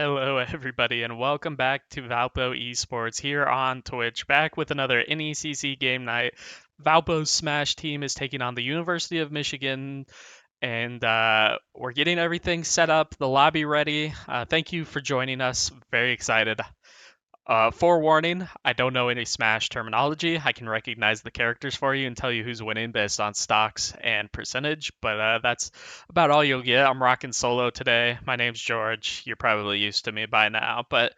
Hello, everybody, and welcome back to Valpo Esports here on Twitch. Back with another NECC game night. Valpo's Smash team is taking on the University of Michigan, and we're getting everything set up, the lobby ready. Thank you for joining us. Very excited. Forewarning, I don't know any Smash terminology. I can recognize the characters for you and tell you who's winning based on stocks and percentage, but that's about all you'll get. I'm rocking solo today. My name's George. You're probably used to me by now, but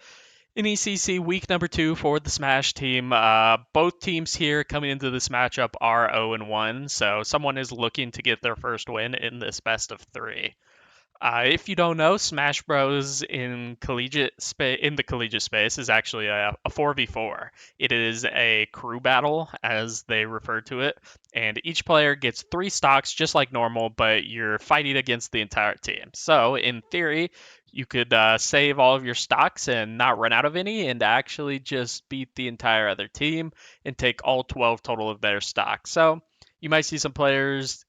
in ECC week number 2 for the Smash team, both teams here coming into this matchup are 0-1, so someone is looking to get their first win in this best of 3. If you don't know, Smash Bros. In the collegiate space is actually a 4v4. It is a crew battle, as they refer to it, and each player gets 3 stocks just like normal, but you're fighting against the entire team. So, in theory, you could save all of your stocks and not run out of any, and actually just beat the entire other team and take all 12 total of their stocks. So, you might see some players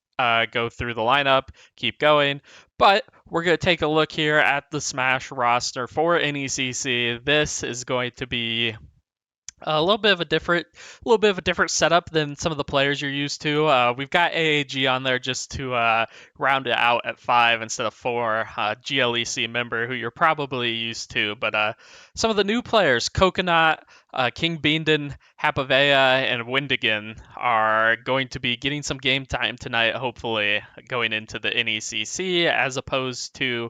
go through the lineup, keep going. But we're going to take a look here at the Smash roster for NECC. This is going to be a little bit of a different setup than some of the players you're used to. We've got AAG on there just to round it out at 5 instead of 4. GLEC member who you're probably used to, but some of the new players, Coconut, King Beanden, Hapavea, and Windigan are going to be getting some game time tonight, hopefully going into the NECC, as opposed to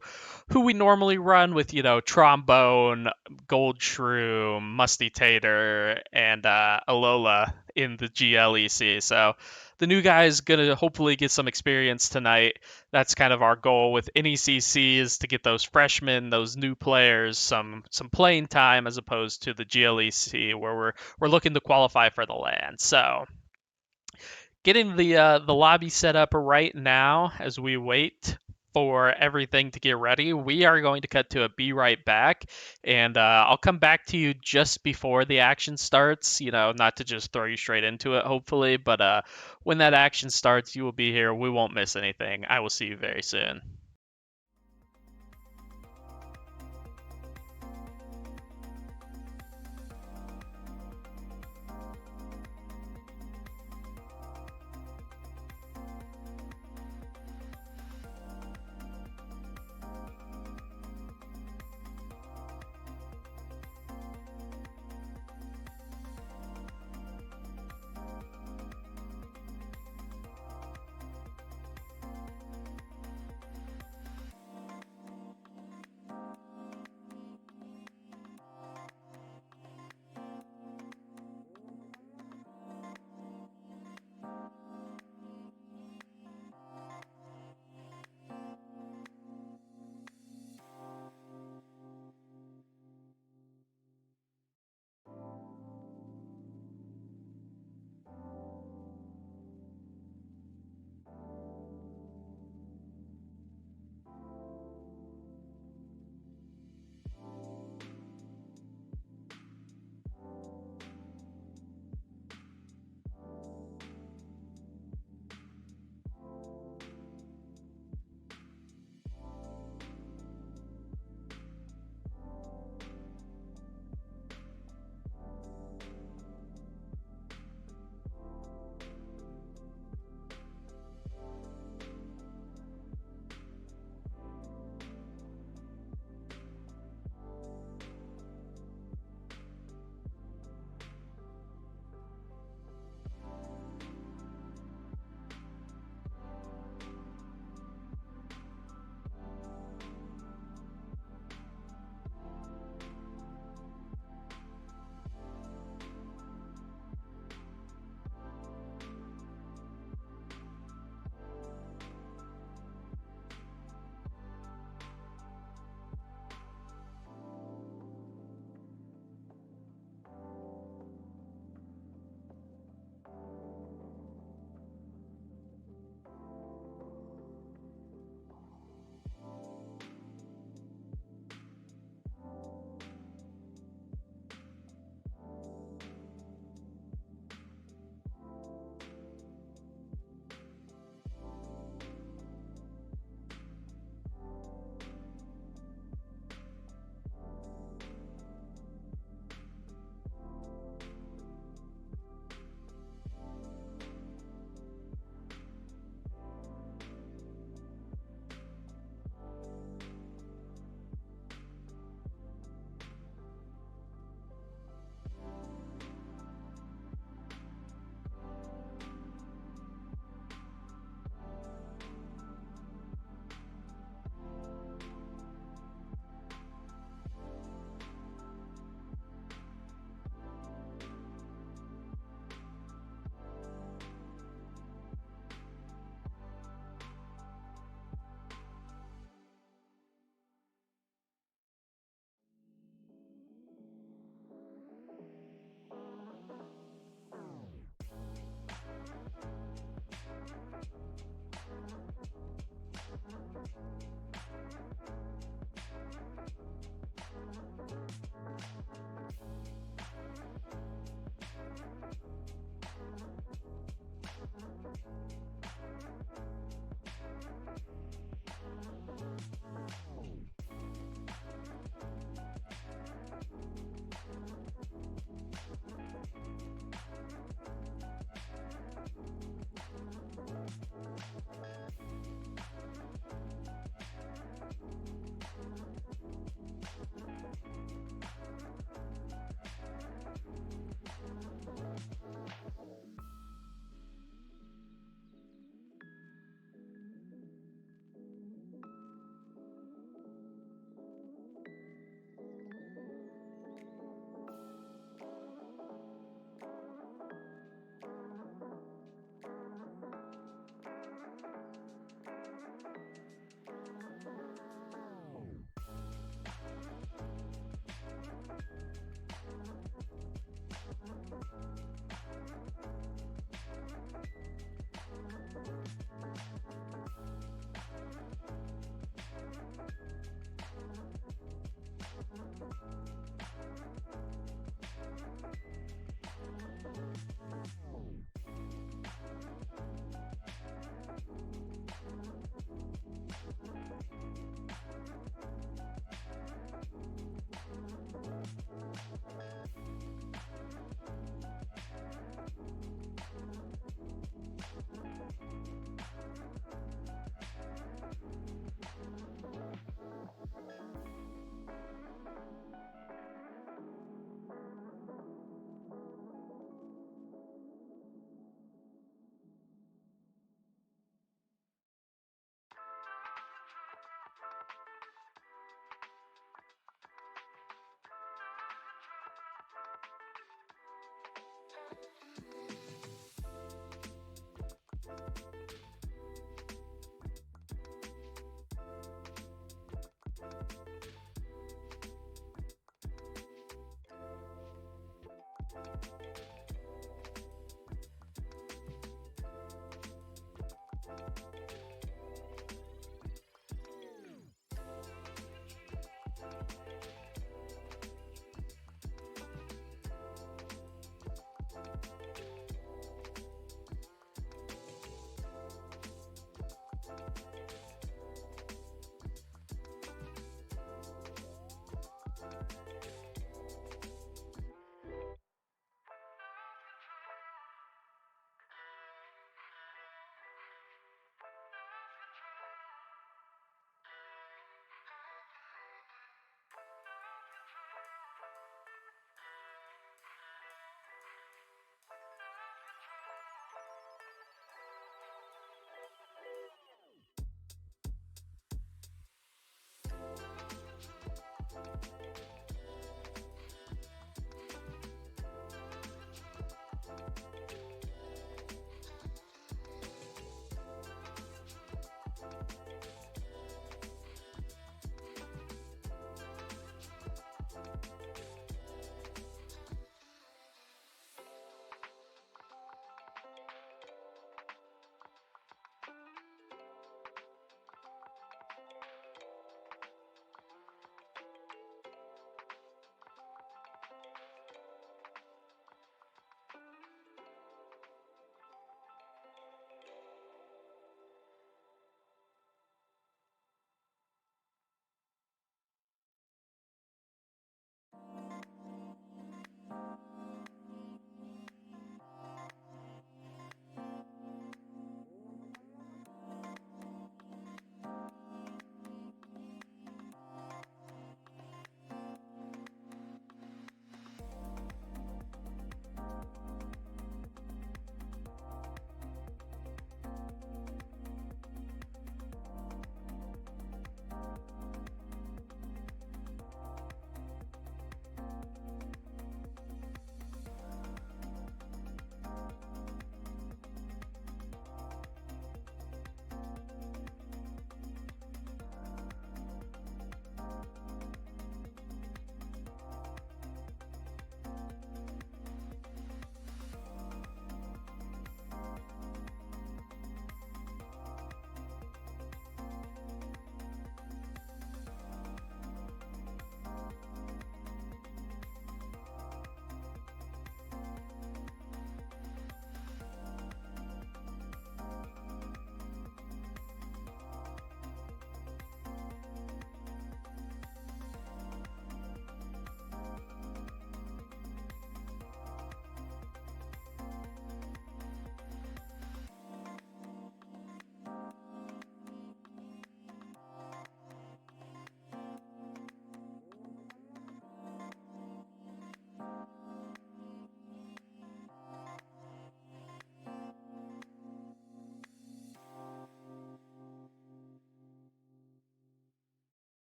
who we normally run with, Trombone, Gold Shroom, Musty Tater, and Alola in the GLEC. So the new guy is going to hopefully get some experience tonight. That's kind of our goal with NECC, is to get those freshmen, those new players, some playing time, as opposed to the GLEC where we're looking to qualify for the LAN. So getting the lobby set up right now as we wait for everything to get ready. We are going to cut to a be right back, and I'll come back to you just before the action starts. Not to just throw you straight into it, hopefully, but when that action starts, you will be here. We won't miss anything. I will see you very soon.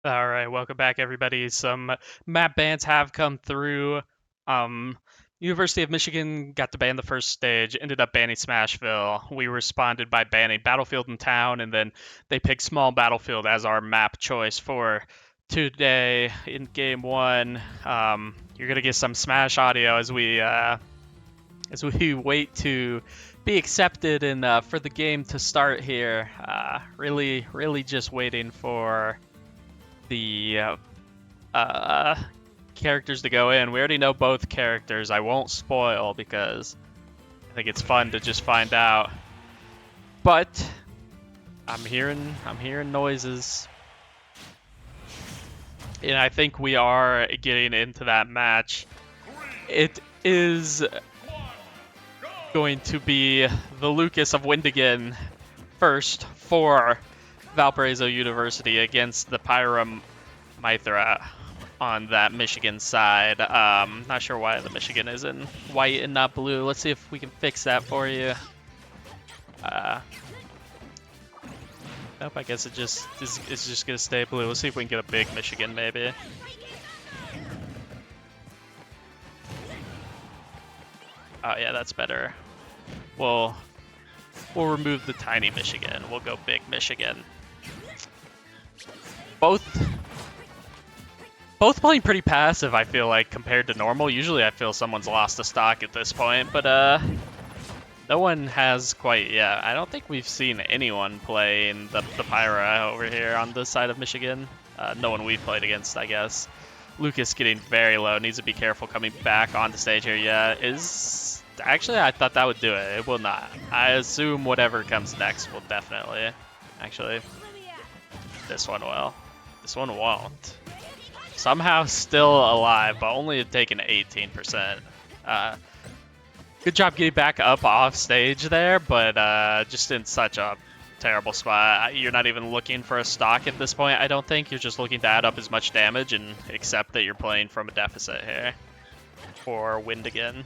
All right, welcome back, everybody. Some map bans have come through. Um, University of Michigan got to ban the first stage, ended up banning Smashville. We responded by banning Battlefield and Town, and then they picked Small Battlefield as our map choice for today in game one. You're gonna get some Smash audio as we wait to be accepted and for the game to start here. Really just waiting for the uh, characters to go in. We already know both characters. I won't spoil because I think it's fun to just find out. But I'm hearing noises, and I think we are getting into that match. It is going to be the Lucas of Windigan first for Valparaiso University against the Pyra Mithra on that Michigan side. Not sure why the Michigan is in white and not blue. Let's see if we can fix that for you. Nope, I guess it's just gonna stay blue. Let's see if we can get a big Michigan maybe. Oh yeah, that's better. We'll remove the tiny Michigan. We'll go big Michigan. Both playing pretty passive, I feel like, compared to normal. Usually I feel someone's lost a stock at this point, but no one has quite yet. I don't think we've seen anyone playing the Pyra over here on this side of Michigan. No one we've played against, I guess. Lucas getting very low. Needs to be careful coming back onto stage here. Yeah, actually, I thought that would do it. It will not. I assume whatever comes next will definitely. Actually, this one will. This one won't. Somehow still alive, but only taking 18%. Good job getting back up off stage there, but just in such a terrible spot. You're not even looking for a stock at this point, I don't think. You're just looking to add up as much damage and accept that you're playing from a deficit here for Windigan.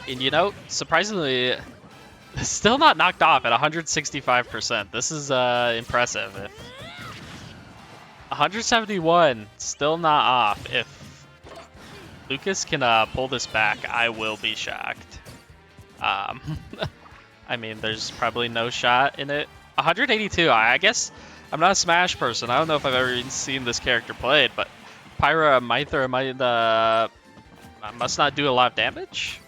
And you know, surprisingly, still not knocked off at 165%. This is impressive. 171, still not off. If Lucas can pull this back, I will be shocked. I mean, there's probably no shot in it. 182, I guess I'm not a Smash person. I don't know if I've ever even seen this character played, but Pyra Mithra must not do a lot of damage.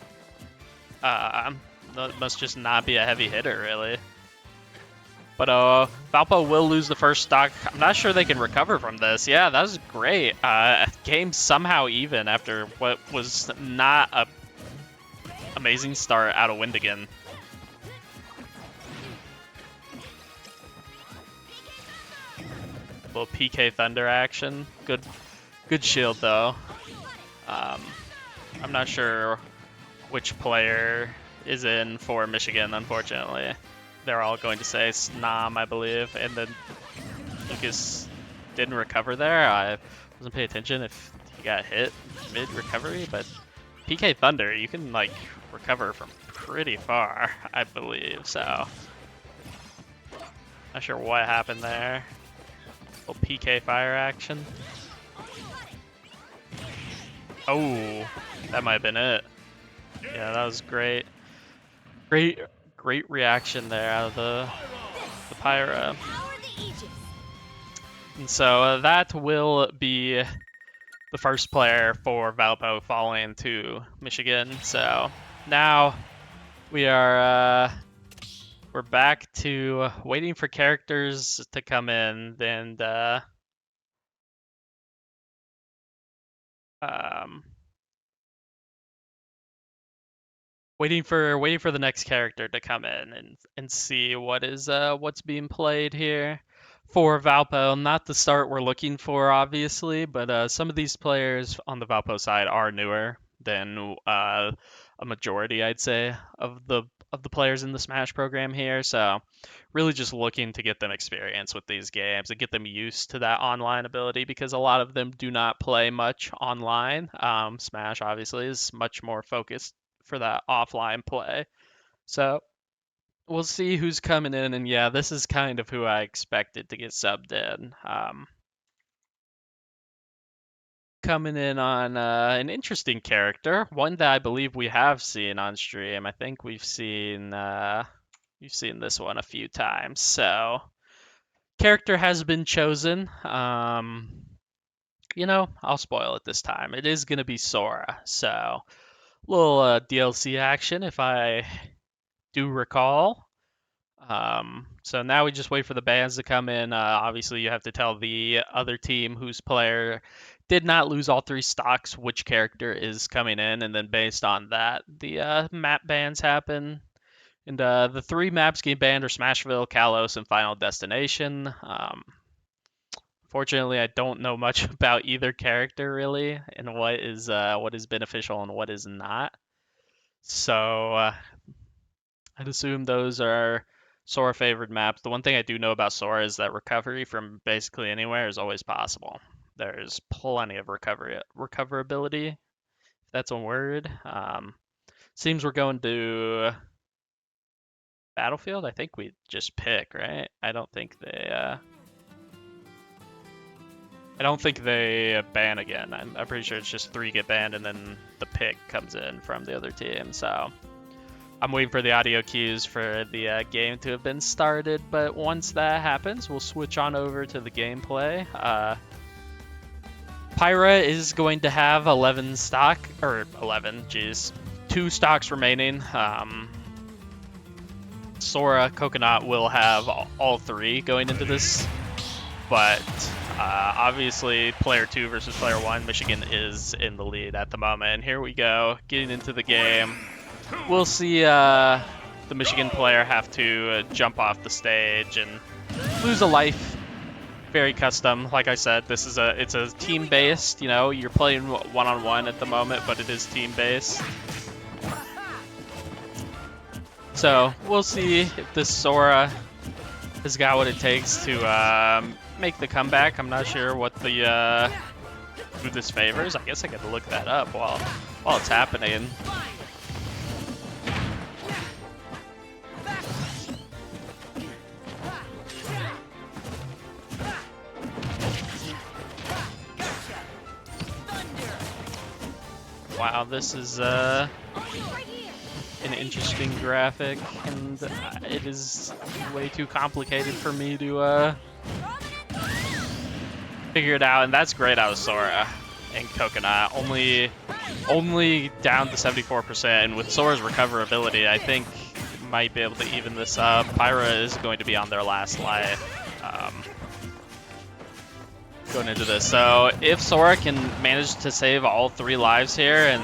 Must just not be a heavy hitter, really. But Valpo will lose the first stock. I'm not sure they can recover from this. Yeah, that was great. Game somehow even after what was not a amazing start out of Windigan. Little PK Thunder action. Good shield though. I'm not sure which player is in for Michigan, unfortunately. They're all going to say Snom, I believe, and then Lucas didn't recover there. I wasn't paying attention if he got hit mid-recovery, but PK Thunder, you can, like, recover from pretty far, I believe, so. Not sure what happened there. Little PK fire action. Oh, that might have been it. Yeah, that was great. Great reaction there out of the Pyra. And so that will be the first player for Valpo falling to Michigan. So now we're back to waiting for characters to come in and waiting for the next character to come in and see what's being played here for Valpo. Not the start we're looking for, obviously, but some of these players on the Valpo side are newer than a majority, I'd say, of the players in the Smash program here. So really just looking to get them experience with these games and get them used to that online ability because a lot of them do not play much online. Smash obviously is much more focused for that offline play. So we'll see who's coming in, and yeah, this is kind of who I expected to get subbed in. coming in on an interesting character, one that I believe we have seen on stream. I think we've seen this one a few times. So, character has been chosen. I'll spoil it this time. It is gonna be Sora. So, little DLC action, if I do recall. So now we just wait for the bans to come in. Obviously, you have to tell the other team whose player did not lose all 3 stocks which character is coming in, and then based on that, the map bans happen. And the 3 maps getting banned are Smashville, Kalos, and Final Destination. Fortunately, I don't know much about either character really, and what is beneficial and what is not. So I'd assume those are Sora favored maps. The one thing I do know about Sora is that recovery from basically anywhere is always possible. There's plenty of recoverability, if that's a word. Seems we're going to Battlefield. I think we just pick, right? I don't think they ban again. I'm pretty sure it's just 3 get banned and then the pick comes in from the other team. So I'm waiting for the audio cues for the game to have been started, but once that happens, we'll switch on over to the gameplay. Pyra is going to have 2 stocks remaining. Sora, Coconut will have all 3 going into this, but obviously player 2 versus player 1, Michigan is in the lead at the moment. And here we go, getting into the game. We'll see the Michigan player have to jump off the stage and lose a life. Very custom. Like I said, it's a team-based. You're playing one-on-one at the moment, but it is team-based. So we'll see if this Sora has got what it takes to make the comeback. I'm not sure what who this favors. I guess I got to look that up while it's happening. Wow, this is an interesting graphic, and it is way too complicated for me to figure it out. And that's great out of Sora and Coconut, only down to 74%. And with Sora's recoverability, I think it might be able to even this up. Pyra is going to be on their last life. Going into this. So if Sora can manage to save all 3 lives here and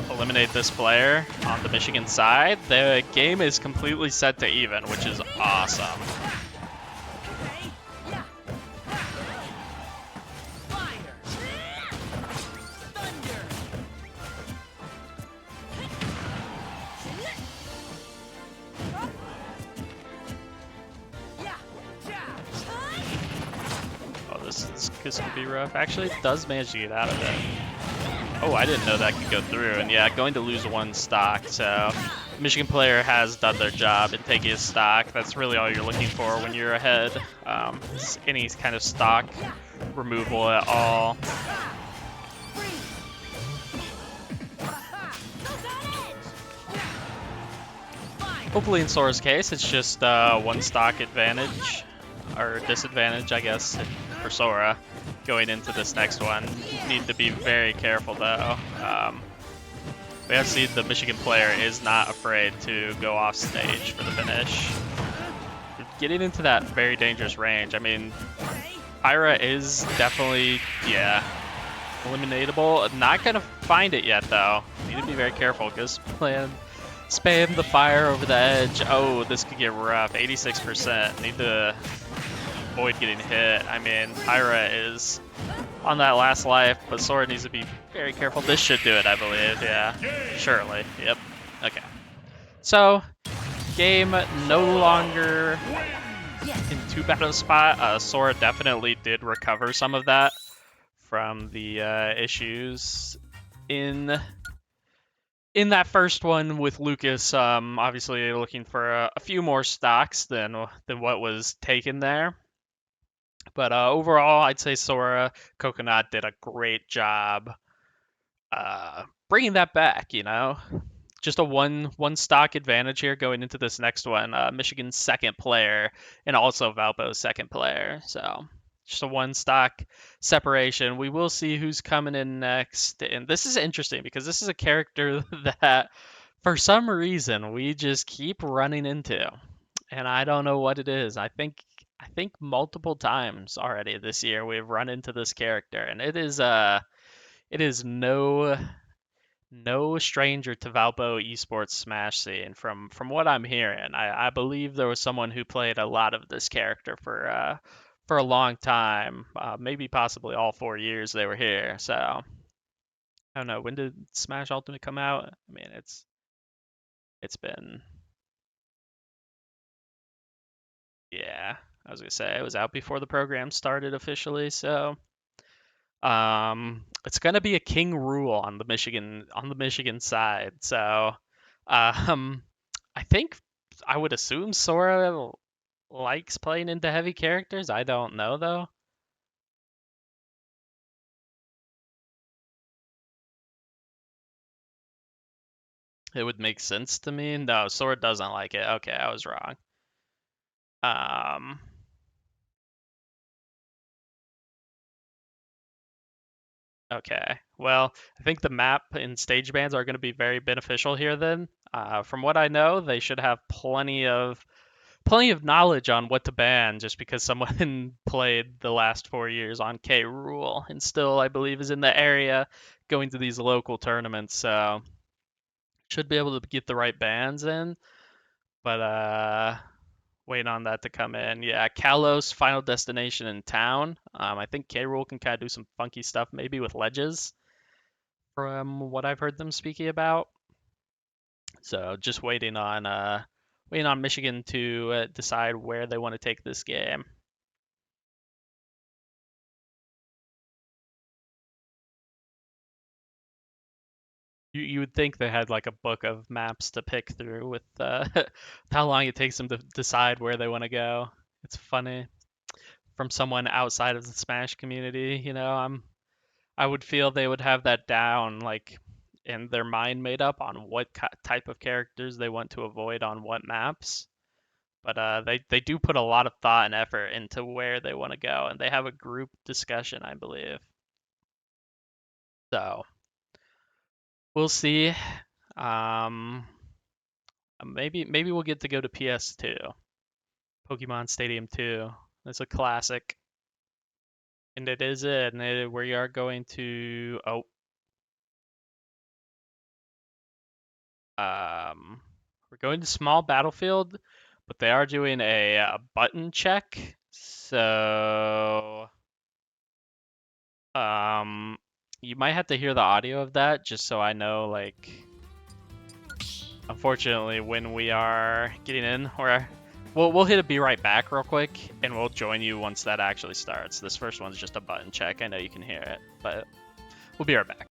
eliminate this player on the Michigan side, the game is completely set to even, which is awesome. This could be rough. Actually, it does manage to get out of it. Oh, I didn't know that could go through. And yeah, going to lose 1 stock. So Michigan player has done their job in taking his stock. That's really all you're looking for when you're ahead. Any kind of stock removal at all. Hopefully in Sora's case, it's just 1 stock advantage. Or disadvantage, I guess, for Sora going into this next one. Need to be very careful though. We have seen the Michigan player is not afraid to go off stage for the finish. Getting into that very dangerous range. I mean, Pyra is definitely, eliminatable. Not gonna find it yet though. Need to be very careful because spam the fire over the edge. Oh, this could get rough. 86%. Need to avoid getting hit. I mean, Pyra is on that last life, but Sora needs to be very careful. This should do it, I believe. Yeah, surely. Yep. Okay. So, game no longer in too bad of a spot. Sora definitely did recover some of that from the issues in that first one with Lucas. Obviously looking for a few more stocks than what was taken there. But overall, I'd say Sora Coconut did a great job bringing that back. Just a one stock advantage here going into this next one. Michigan's second player and also Valpo's second player. So just a one stock separation. We will see who's coming in next. And this is interesting because this is a character that for some reason we just keep running into. And I don't know what it is. I think multiple times already this year we've run into this character, and it is no stranger to Valpo esports Smash scene. From what I'm hearing, I believe there was someone who played a lot of this character for a long time, maybe possibly all 4 years they were here. So I don't know, when did Smash Ultimate come out? I mean, it's been, yeah. I was gonna say it was out before the program started officially, so it's gonna be a king rule on the Michigan side. So um, I think I would assume Sora likes playing into heavy characters. I don't know though. It would make sense to me. No, Sora doesn't like it. Okay, I was wrong. Um, okay. Well, I think the map and stage bans are going to be very beneficial here then. From what I know, they should have plenty of knowledge on what to ban just because someone played the last 4 years on K Rule and still, I believe, is in the area going to these local tournaments. So should be able to get the right bans in, but waiting on that to come in. Yeah, Kalos, Final Destination in town. I think K Rule can kind of do some funky stuff maybe with ledges from what I've heard them speaking about. So just waiting on Michigan to decide where they want to take this game. You would think they had like a book of maps to pick through with how long it takes them to decide where they want to go. It's funny from someone outside of the Smash community. I would feel they would have that down, like in their mind made up on what type of characters they want to avoid on what maps. But they do put a lot of thought and effort into where they want to go, and they have a group discussion, I believe. So we'll see. Um, maybe we'll get to go to PS2, Pokemon Stadium 2. It's a classic, and it is it. And we are going to we're going to small battlefield, but they are doing a button check. So um, you might have to hear the audio of that just so I know, like, unfortunately, when we are getting in, we'll hit a be right back real quick, and we'll join you once that actually starts. This first one's just a button check. I know you can hear it, but we'll be right back.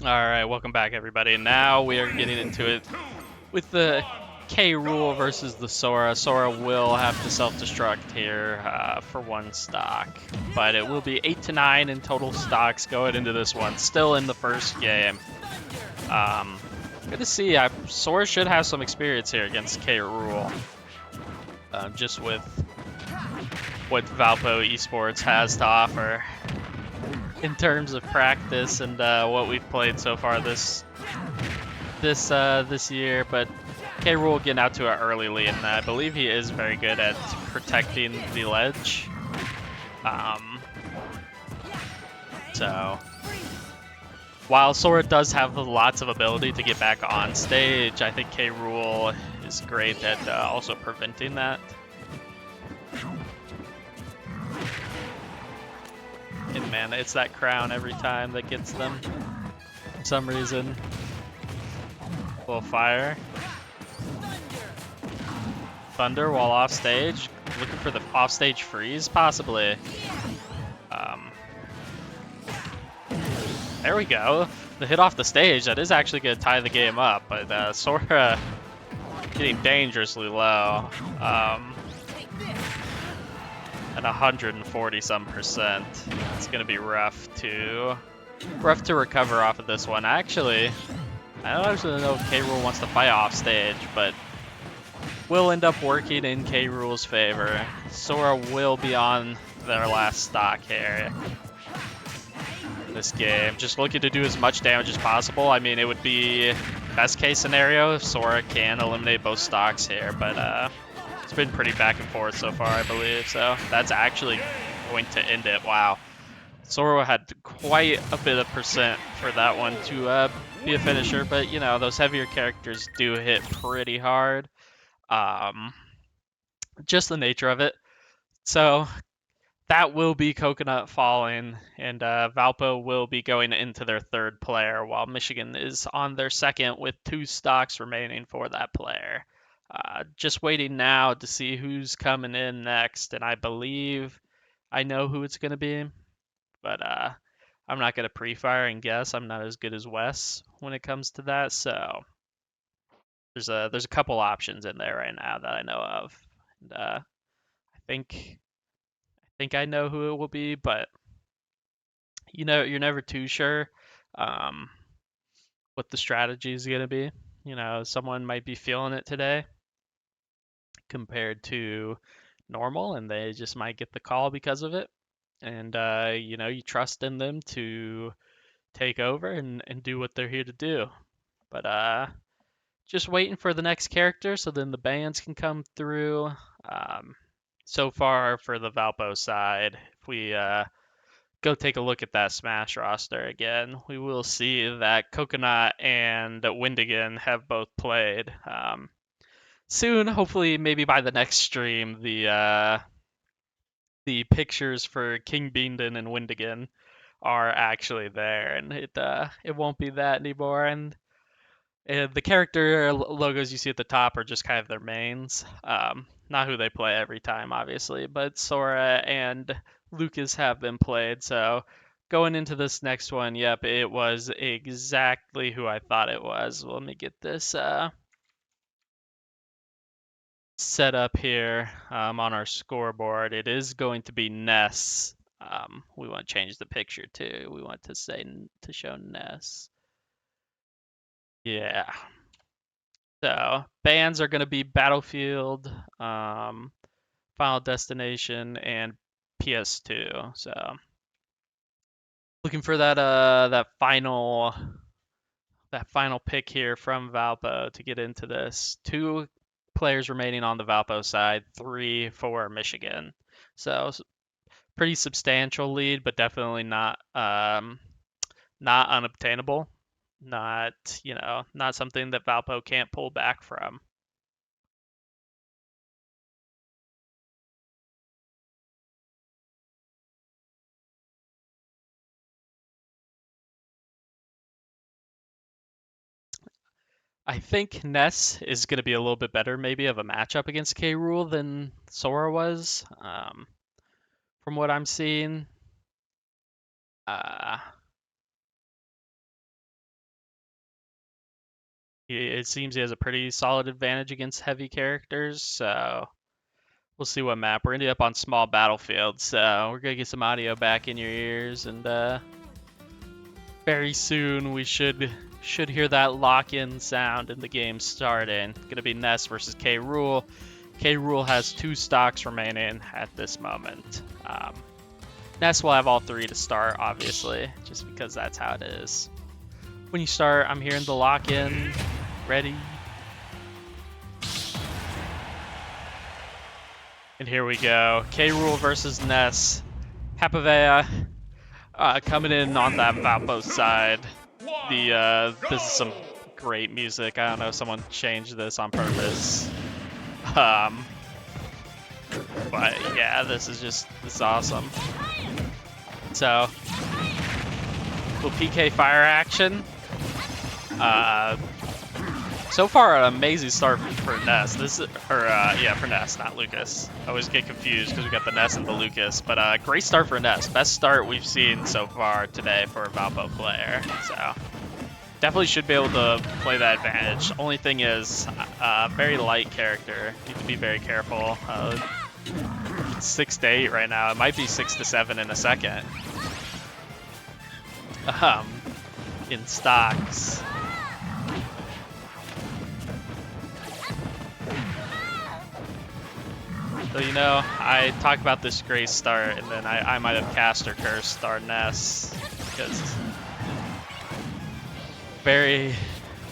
All right, welcome back, everybody. Now we are getting into it with the K. Rool versus the Sora. Sora will have to self-destruct here for 1 stock, but it will be 8 to 9 in total stocks going into this one. Still in the first game. Good to see. Sora should have some experience here against K. Rool, just with what Valpo Esports has to offer in terms of practice and what we've played so far this year. But K. Rool getting out to an early lead, and I believe he is very good at protecting the ledge. So while Sora does have lots of ability to get back on stage, I think K. Rool is great at also preventing that. And man, it's that crown every time that gets them for some reason. A little fire. Thunder while off stage. Looking for the off stage freeze, possibly. There we go. The hit off the stage, that is actually going to tie the game up, but Sora getting dangerously low. At 140 some percent. It's going to be rough to recover off of this one. Actually, I don't actually know if K. Rool wants to fight off stage, but will end up working in K. Rool's favor. Sora will be on their last stock here in this game. Just looking to do as much damage as possible. I mean, it would be best case scenario if Sora can eliminate both stocks here, but it's been pretty back and forth so far, I believe. So that's actually going to end it. Wow. Sora had quite a bit of percent for that one to be a finisher, but you know, those heavier characters do hit pretty hard. Just the nature of it. So that will be Coconut falling, and Valpo will be going into their 3rd player, while Michigan is on their 2nd with 2 stocks remaining for that player. Just waiting now to see who's coming in next, and I believe I know who it's going to be, but I'm not going to pre-fire and guess. I'm not as good as Wes when it comes to that, so there's a couple options in there right now that I know of. And, I think I know who it will be, but you know, you're never too sure what the strategy is going to be. You know, someone might be feeling it today compared to normal, and they just might get the call because of it. And you know, you trust in them to take over and do what they're here to do. But just waiting for the next character so then the bands can come through. So far for the Valpo side, if we go take a look at that Smash roster again, we will see that Coconut and Windigan have both played. Soon, hopefully, maybe by the next stream, the pictures for King Beanden and Windigan are actually there, and it won't be that anymore. And the character logos you see at the top are just kind of their mains, not who they play every time, obviously. But Sora and Lucas have been played, so going into this next one, yep, it was exactly who I thought it was. Let me get this set up here on our scoreboard. It is going to be Ness. We want to change the picture too. We want to show Ness. Yeah. So bands are going to be Battlefield, Final Destination, and PS2. So looking for that final pick here from Valpo to get into this. 2 players remaining on the Valpo side, 3 for Michigan. So pretty substantial lead, but definitely not unobtainable. Not, you know, not something that Valpo can't pull back from. I think Ness is going to be a little bit better, maybe, of a matchup against K. Rool than Sora was, from what I'm seeing. Uh, It seems he has a pretty solid advantage against heavy characters, so we'll see what map. We're ending up on small battlefield, so we're gonna get some audio back in your ears, and very soon we should hear that lock-in sound in the game starting. Gonna be Ness versus K. Rool. K. Rool has 2 stocks remaining at this moment. Ness will have all 3 to start, obviously, just because that's how it is. When you start, I'm hearing the lock-in. Ready? And here we go. K. Rool versus Ness. Hapavea coming in on that Valpo side. This is some great music. I don't know if someone changed this on purpose. But yeah, this is awesome. So, little PK fire action. So far, an amazing start for Ness. For Ness, not Lucas. I always get confused because we got the Ness and the Lucas. But great start for Ness. Best start we've seen so far today for a Valpo player. So definitely should be able to play that advantage. Only thing is, very light character. Need to be very careful. 6 to 8 right now. It might be 6 to 7 in a second. In stocks. So, I talked about this great start, and then I might have cast or cursed our Ness, because very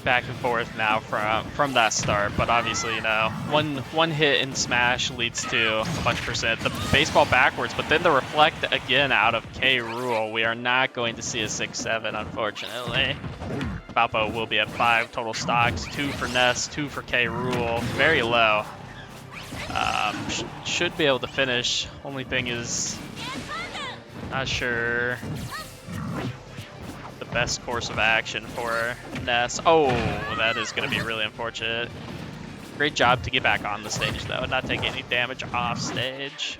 back and forth now from that start. But obviously, one hit in Smash leads to a bunch of percent. The baseball backwards, but then the reflect again out of K. Rool. We are not going to see a 6-7, unfortunately. Valpo will be at 5 total stocks, 2 for Ness, 2 for K. Rool. Very low. Should be able to finish. Only thing is, not sure the best course of action for Ness. Oh, that is going to be really unfortunate. Great job to get back on the stage, though, and not take any damage off stage.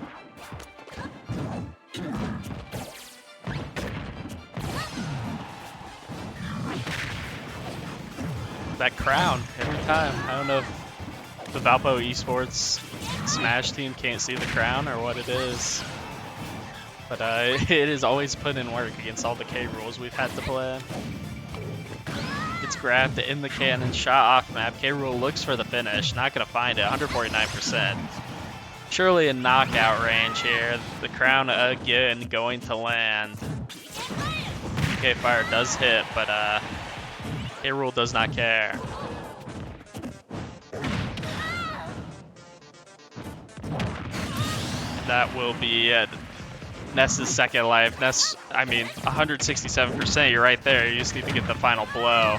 That crown every time. I don't know if the Valpo Esports Smash team can't see the crown or what it is. But it is always put in work against all the K rules we've had to play. It's grabbed in the cannon, shot off map. K Rool looks for the finish, not gonna find it. 149%. Surely in knockout range here. The crown again going to land. K Fire does hit, but K Rool does not care. That will be Ness's second life. Ness, 167%, you're right there. You just need to get the final blow.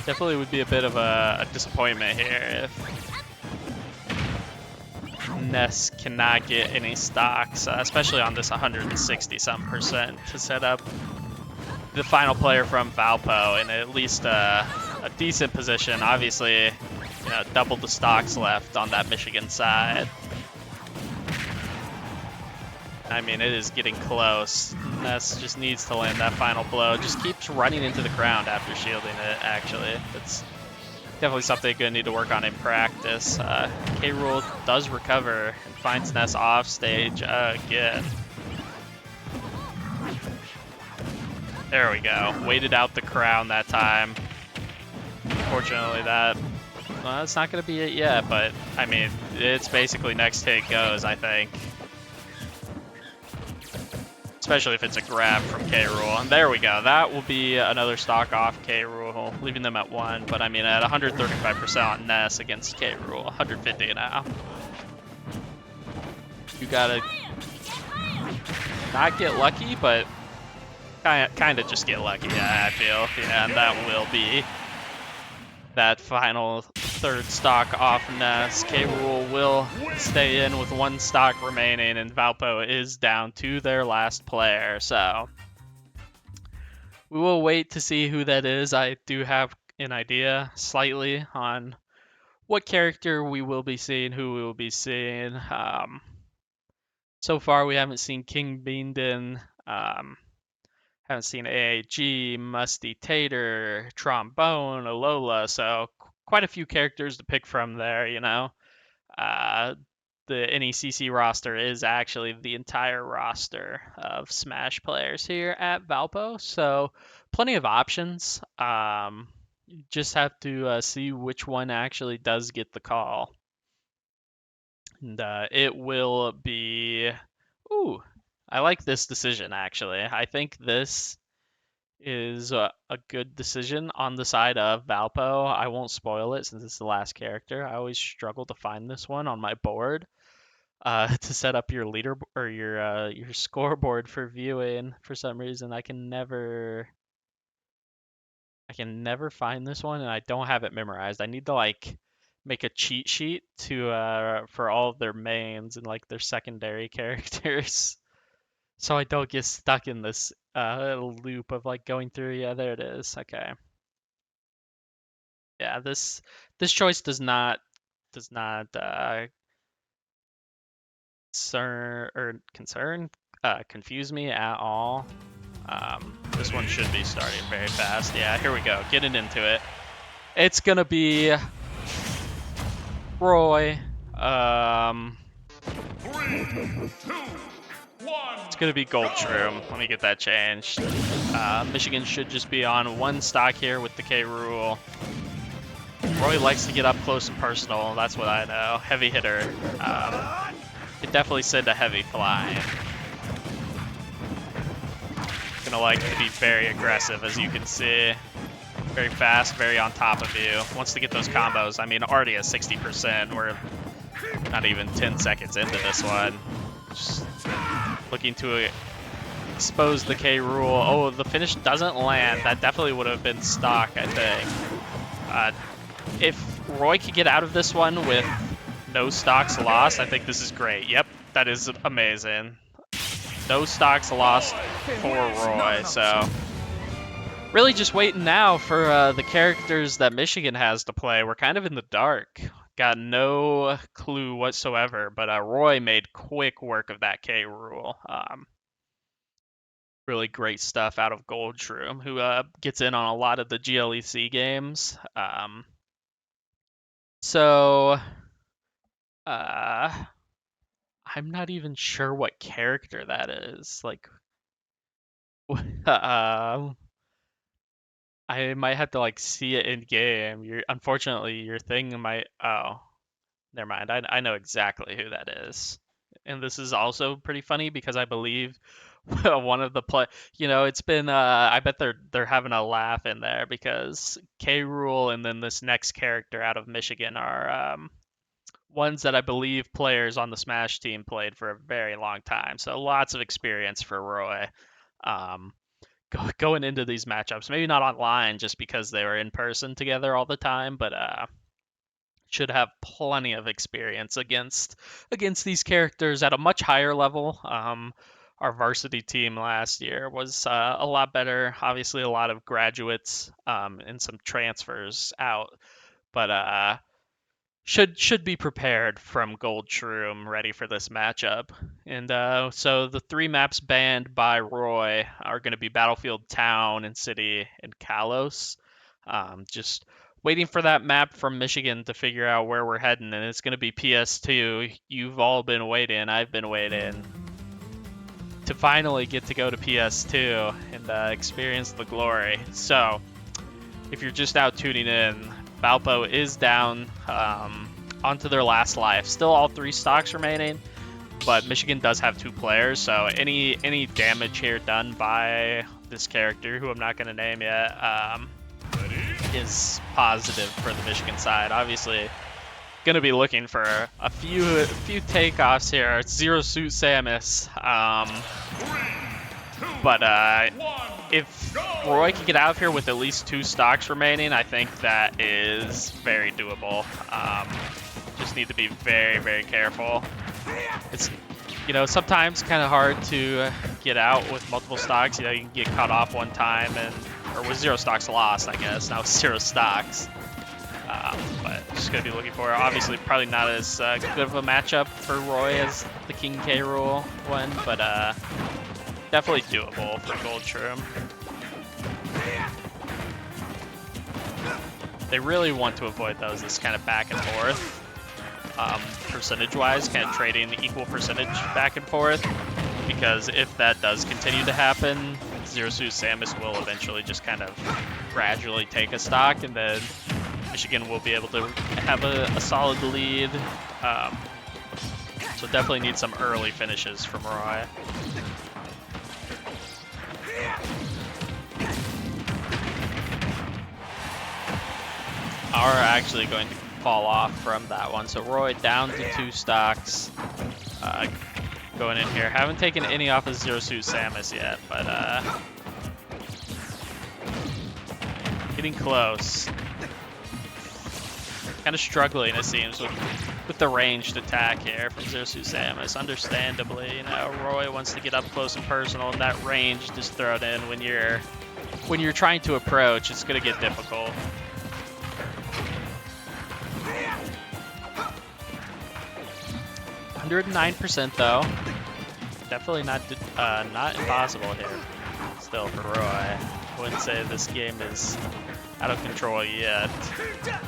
Definitely would be a bit of a disappointment here if Ness cannot get any stocks, especially on this 160-some% to set up the final player from Valpo in at least a decent position. Obviously, double the stocks left on that Michigan side. It is getting close. Ness just needs to land that final blow. Just keeps running into the ground after shielding it, actually. That's definitely something you're going to need to work on in practice. K. Rool does recover and finds Ness off stage again. There we go. Waited out the crown that time. Unfortunately, that's not going to be it yet, but, it's basically next hit goes, I think. Especially if it's a grab from K. Rool. And there we go. That will be another stock off K. Rool, leaving them at 1. But, at 135% on Ness against K. Rool. 150 now. You gotta not get lucky, but kind of just get lucky, I feel. Yeah, and that will be that final third stock off Ness. K. Rool will stay in with 1 stock remaining, and Valpo is down to their last player. So we will wait to see who that is. I do have an idea slightly on what character we will be seeing, who we will be seeing. So far, we haven't seen King Beanden, haven't seen AAG, Musty Tater, Trombone, Alola, so quite a few characters to pick from there, you know. The NECC roster is actually the entire roster of Smash players here at Valpo, so plenty of options. You just have to see which one actually does get the call. And it will be. Ooh, I like this decision actually. I think this is a good decision on the side of Valpo. I won't spoil it since it's the last character. I always struggle to find this one on my board to set up your leader or your scoreboard for viewing. For some reason, I can never find this one, and I don't have it memorized. I need to like make a cheat sheet to for all of their mains and like their secondary characters, so I don't get stuck in this loop of like going through. Yeah, there it is. Okay. Yeah, this choice does not confuse me at all. This one should be starting very fast. Yeah, here we go. Getting into it. It's gonna be Roy. 3, 2, 1. It's gonna be Gold Shroom. Let me get that changed. Michigan should just be on one stock here with the K rule. Roy likes to get up close and personal. That's what I know. Heavy hitter. It definitely send a heavy flying. Gonna like to be very aggressive, as you can see. Very fast, very on top of you. Wants to get those combos. I mean, already at 60%. We're not even 10 seconds into this one. Just looking to expose the K rule. Oh, the finish doesn't land. That definitely would have been stock, I think. If Roy could get out of this one with no stocks lost, I think this is great. Yep, that is amazing. No stocks lost for Roy, so really just waiting now for the characters that Michigan has to play. We're kind of in the dark. Got no clue whatsoever, but Roy made quick work of that K rule. Really great stuff out of Gold Shroom, who gets in on a lot of the GLEC games. So, I'm not even sure what character that is. Like, I might have to like see it in game. Unfortunately, your thing might. Oh, never mind. I know exactly who that is. And this is also pretty funny because I believe one of the play. You know, it's been. I bet they're having a laugh in there because K Rule and then this next character out of Michigan are ones that I believe players on the Smash team played for a very long time. So lots of experience for Roy. Going into these matchups, maybe not online just because they were in person together all the time, but should have plenty of experience against these characters at a much higher level. Our varsity team last year was a lot better. Obviously, a lot of graduates and some transfers out, but should be prepared from Gold Shroom, ready for this matchup. And so the three maps banned by Roy are going to be Battlefield Town and City and Kalos. Just waiting for that map from Michigan to figure out where we're heading, and it's going to be PS2. You've all been waiting. I've been waiting to finally get to go to PS2 and experience the glory. So if you're just out tuning in, Valpo is down onto their last life. Still all three stocks remaining, but Michigan does have two players, so any damage here done by this character, who I'm not going to name yet, is positive for the Michigan side. Obviously, going to be looking for a few takeoffs here. It's Zero Suit Samus. But if Roy can get out of here with at least two stocks remaining, I think that is very doable. Just need to be very, very careful. It's, you know, sometimes kind of hard to get out with multiple stocks. You know, you can get cut off one time or with zero stocks lost, I guess. Now it's zero stocks. But just going to be looking for, obviously, probably not as good of a matchup for Roy as the King K. Rool one, but definitely doable for Goldshroom. They really want to avoid those, this kind of back and forth. Percentage-wise, kind of trading equal percentage back and forth, because if that does continue to happen, Zero Suit Samus will eventually just kind of gradually take a stock, and then Michigan will be able to have a solid lead. So definitely need some early finishes from Roy. Are actually going to fall off from that one. So Roy down to 2 stocks. Going in here. Haven't taken any off of Zero Suit Samus yet, but getting close. Kind of struggling, it seems, with the ranged attack here from Zero Suit Samus. Understandably, you know, Roy wants to get up close and personal, and that range just thrown in when you're trying to approach, it's gonna get difficult. 109% though. Definitely not impossible here. Still for Roy. I wouldn't say this game is out of control yet. That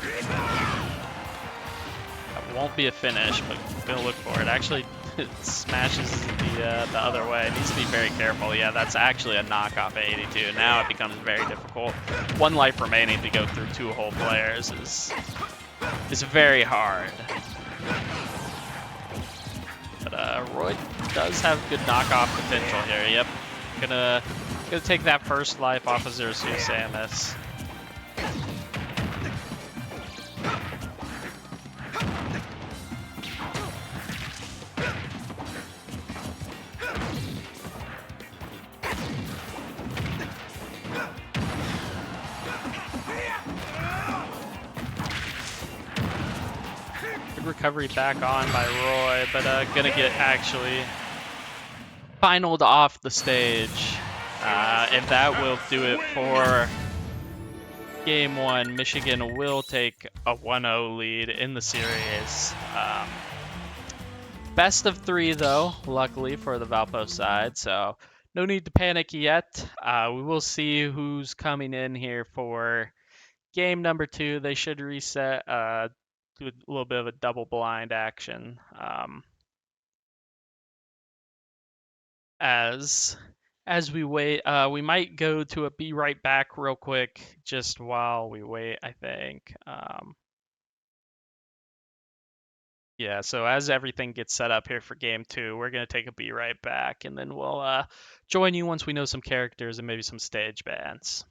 won't be a finish, but I'm gonna look for it. Actually, it smashes the other way. It needs to be very careful. Yeah, that's actually a knockoff of 82. Now it becomes very difficult. 1 life remaining to go through 2 whole players is very hard. But Roy does have good knockoff potential here. Yep, gonna take that first life off of Zero Suit Samus. Recovery back on by Roy, but gonna get actually finaled off the stage. And that will do it for Game 1. Michigan will take a 1-0 lead in the series. Best of 3 though, luckily for the Valpo side, so no need to panic yet. We will see who's coming in here for game number 2. They should reset, do a little bit of a double blind action. As we wait, we might go to a be right back real quick, just while we wait, I think. Yeah, so as everything gets set up here for game 2, we're going to take a be right back, and then we'll join you once we know some characters and maybe some stage bans.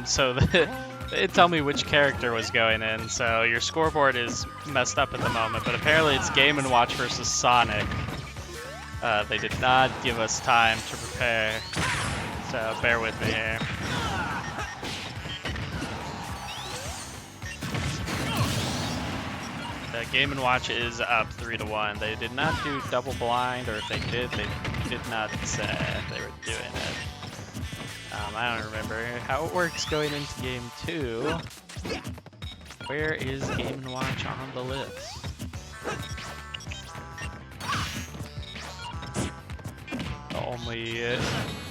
So it tell me which character was going in. So your scoreboard is messed up at the moment, but apparently it's Game & Watch versus Sonic. They did not give us time to prepare, so bear with me here. The Game & Watch is up 3-1. They did not do double blind, or if they did not say they were doing it. I don't remember how it works going into game 2. Where is Game & Watch on the list? The only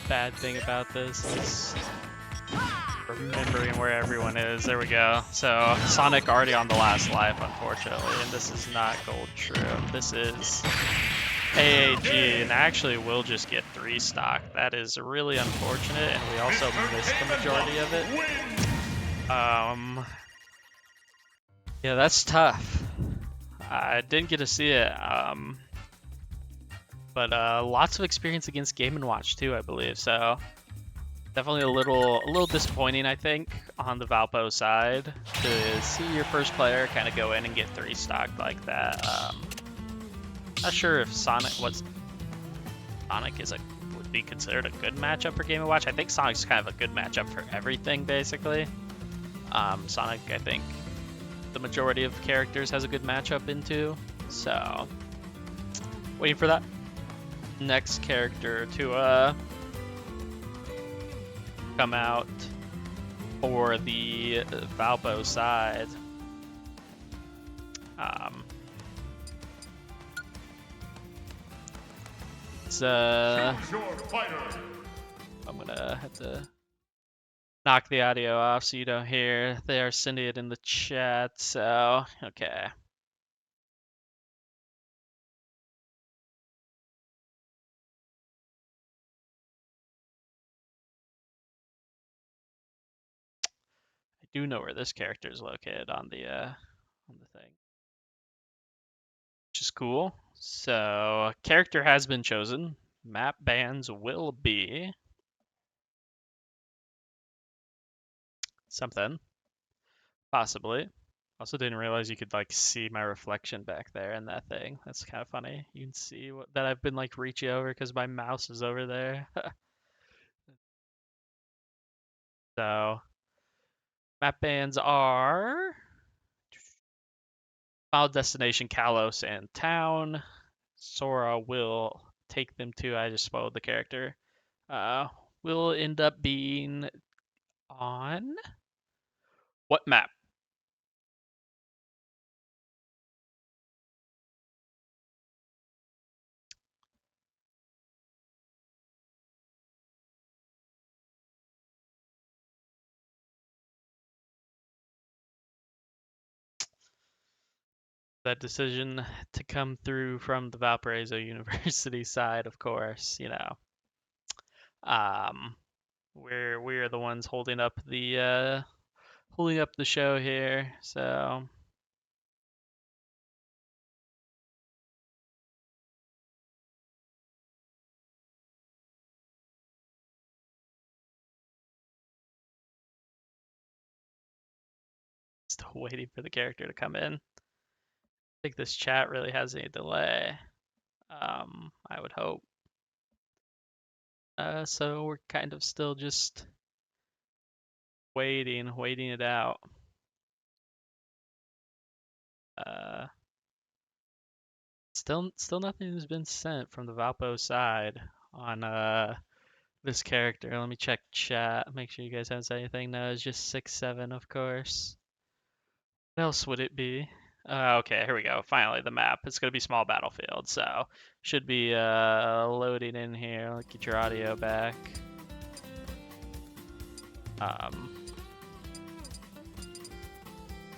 bad thing about this is remembering where everyone is. There we go. So Sonic already on the last life, unfortunately, and this is not Gold Shroom. This is AAG, and actually we'll just get 3 stock. That is really unfortunate, and we also missed the majority of it. Yeah, that's tough. I didn't get to see it. But lots of experience against Game & Watch too, I believe. So definitely a little disappointing, I think, on the Valpo side to see your first player kind of go in and get 3 stocked like that. Not sure if Sonic would be considered a good matchup for Game & Watch. I think Sonic's kind of a good matchup for everything, basically. Sonic, I think, the majority of characters has a good matchup into. So waiting for that next character to come out for the Valpo side. It's Choose your fighter. I'm gonna have to knock the audio off so you don't hear. They are sending it in the chat, so okay. I do know where this character is located on the thing, which is cool. So character has been chosen. Map bans will be something, possibly. Also didn't realize you could like see my reflection back there in that thing. That's kind of funny. You can see that I've been like reaching over because my mouse is over there. So map bans are Final Destination, Kalos, and Town. Sora will take them to, I just spoiled the character, will end up being on what map? That decision to come through from the Valparaiso University side, of course, you know. We're the ones holding up the show here, so still waiting for the character to come in. I think this chat really has any delay. I would hope. So we're kind of still just waiting it out. Still nothing has been sent from the Valpo side on this character. Let me check chat, make sure you guys haven't said anything. No, it's just 6-7, of course. What else would it be? Okay, here we go. Finally, the map. It's gonna be small battlefield, so should be loading in here. Get your audio back.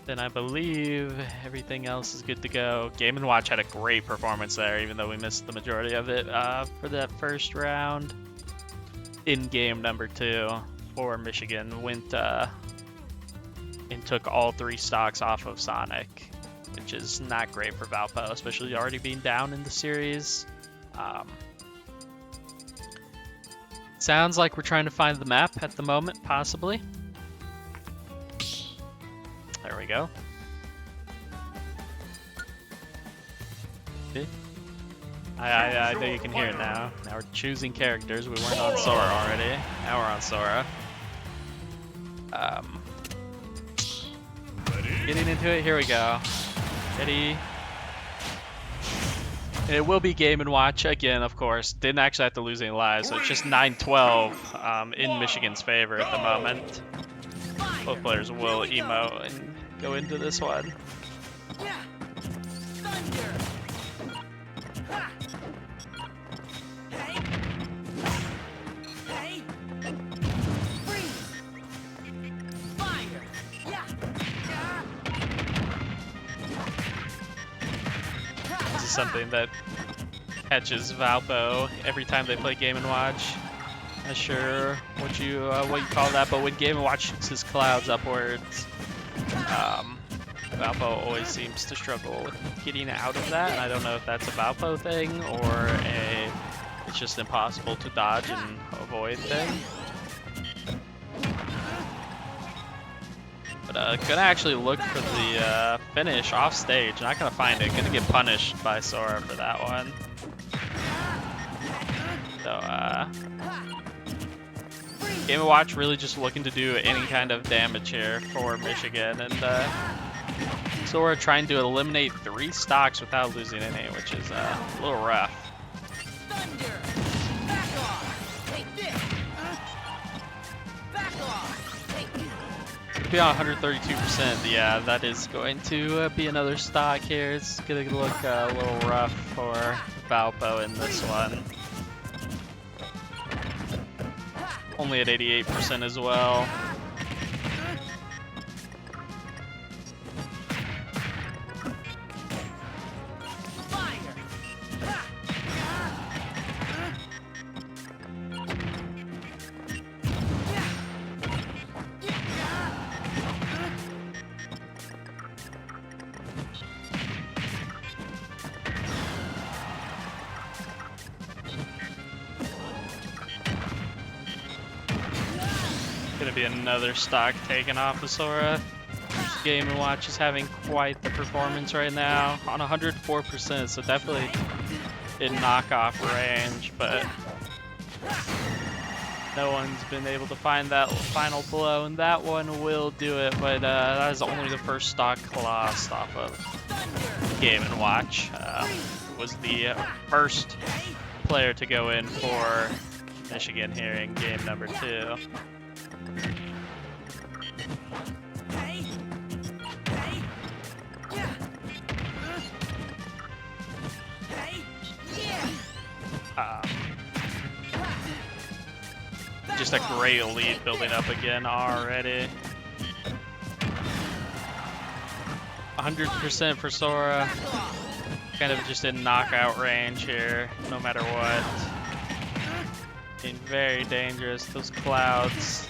Then I believe everything else is good to go. Game & Watch had a great performance there, even though we missed the majority of it for that first round. In game number 2 for Michigan, went and took all 3 stocks off of Sonic, which is not great for Valpo, especially already being down in the series. Sounds like we're trying to find the map at the moment, possibly. There we go. I know you can hear it now. Now we're choosing characters. We weren't on Sora already. Now we're on Sora. Getting into it. Here we go. Ready. It will be Game and Watch again, of course. Didn't actually have to lose any lives, so it's just 9-12 in Michigan's favor at the moment. Both players will emo and go into this one. This is something that catches Valpo every time they play Game and Watch. Not sure what you call that, but when Game and Watch shoots his clouds upwards, Valpo always seems to struggle with getting out of that. And I don't know if that's a Valpo thing or it's just impossible to dodge and avoid thing. But gonna actually look for the finish off stage. Not gonna find it. Gonna get punished by Sora for that one. So Game & Watch really just looking to do any kind of damage here for Michigan, and Sora trying to eliminate 3 stocks without losing any, which is a little rough. To be on 132%, yeah, that is going to be another stock here. It's gonna look a little rough for Valpo in this one. Only at 88% as well. Gonna be another stock taken off of Sora. Game & Watch is having quite the performance right now on 104%, so definitely in knockoff range, but no one's been able to find that final blow, and that one will do it, but that is only the first stock lost off of Game & Watch. Was the first player to go in for Michigan here in game number 2. Just a great lead building up again already. 100% for Sora. Kind of just in knockout range here, no matter what. Being very dangerous. Those clouds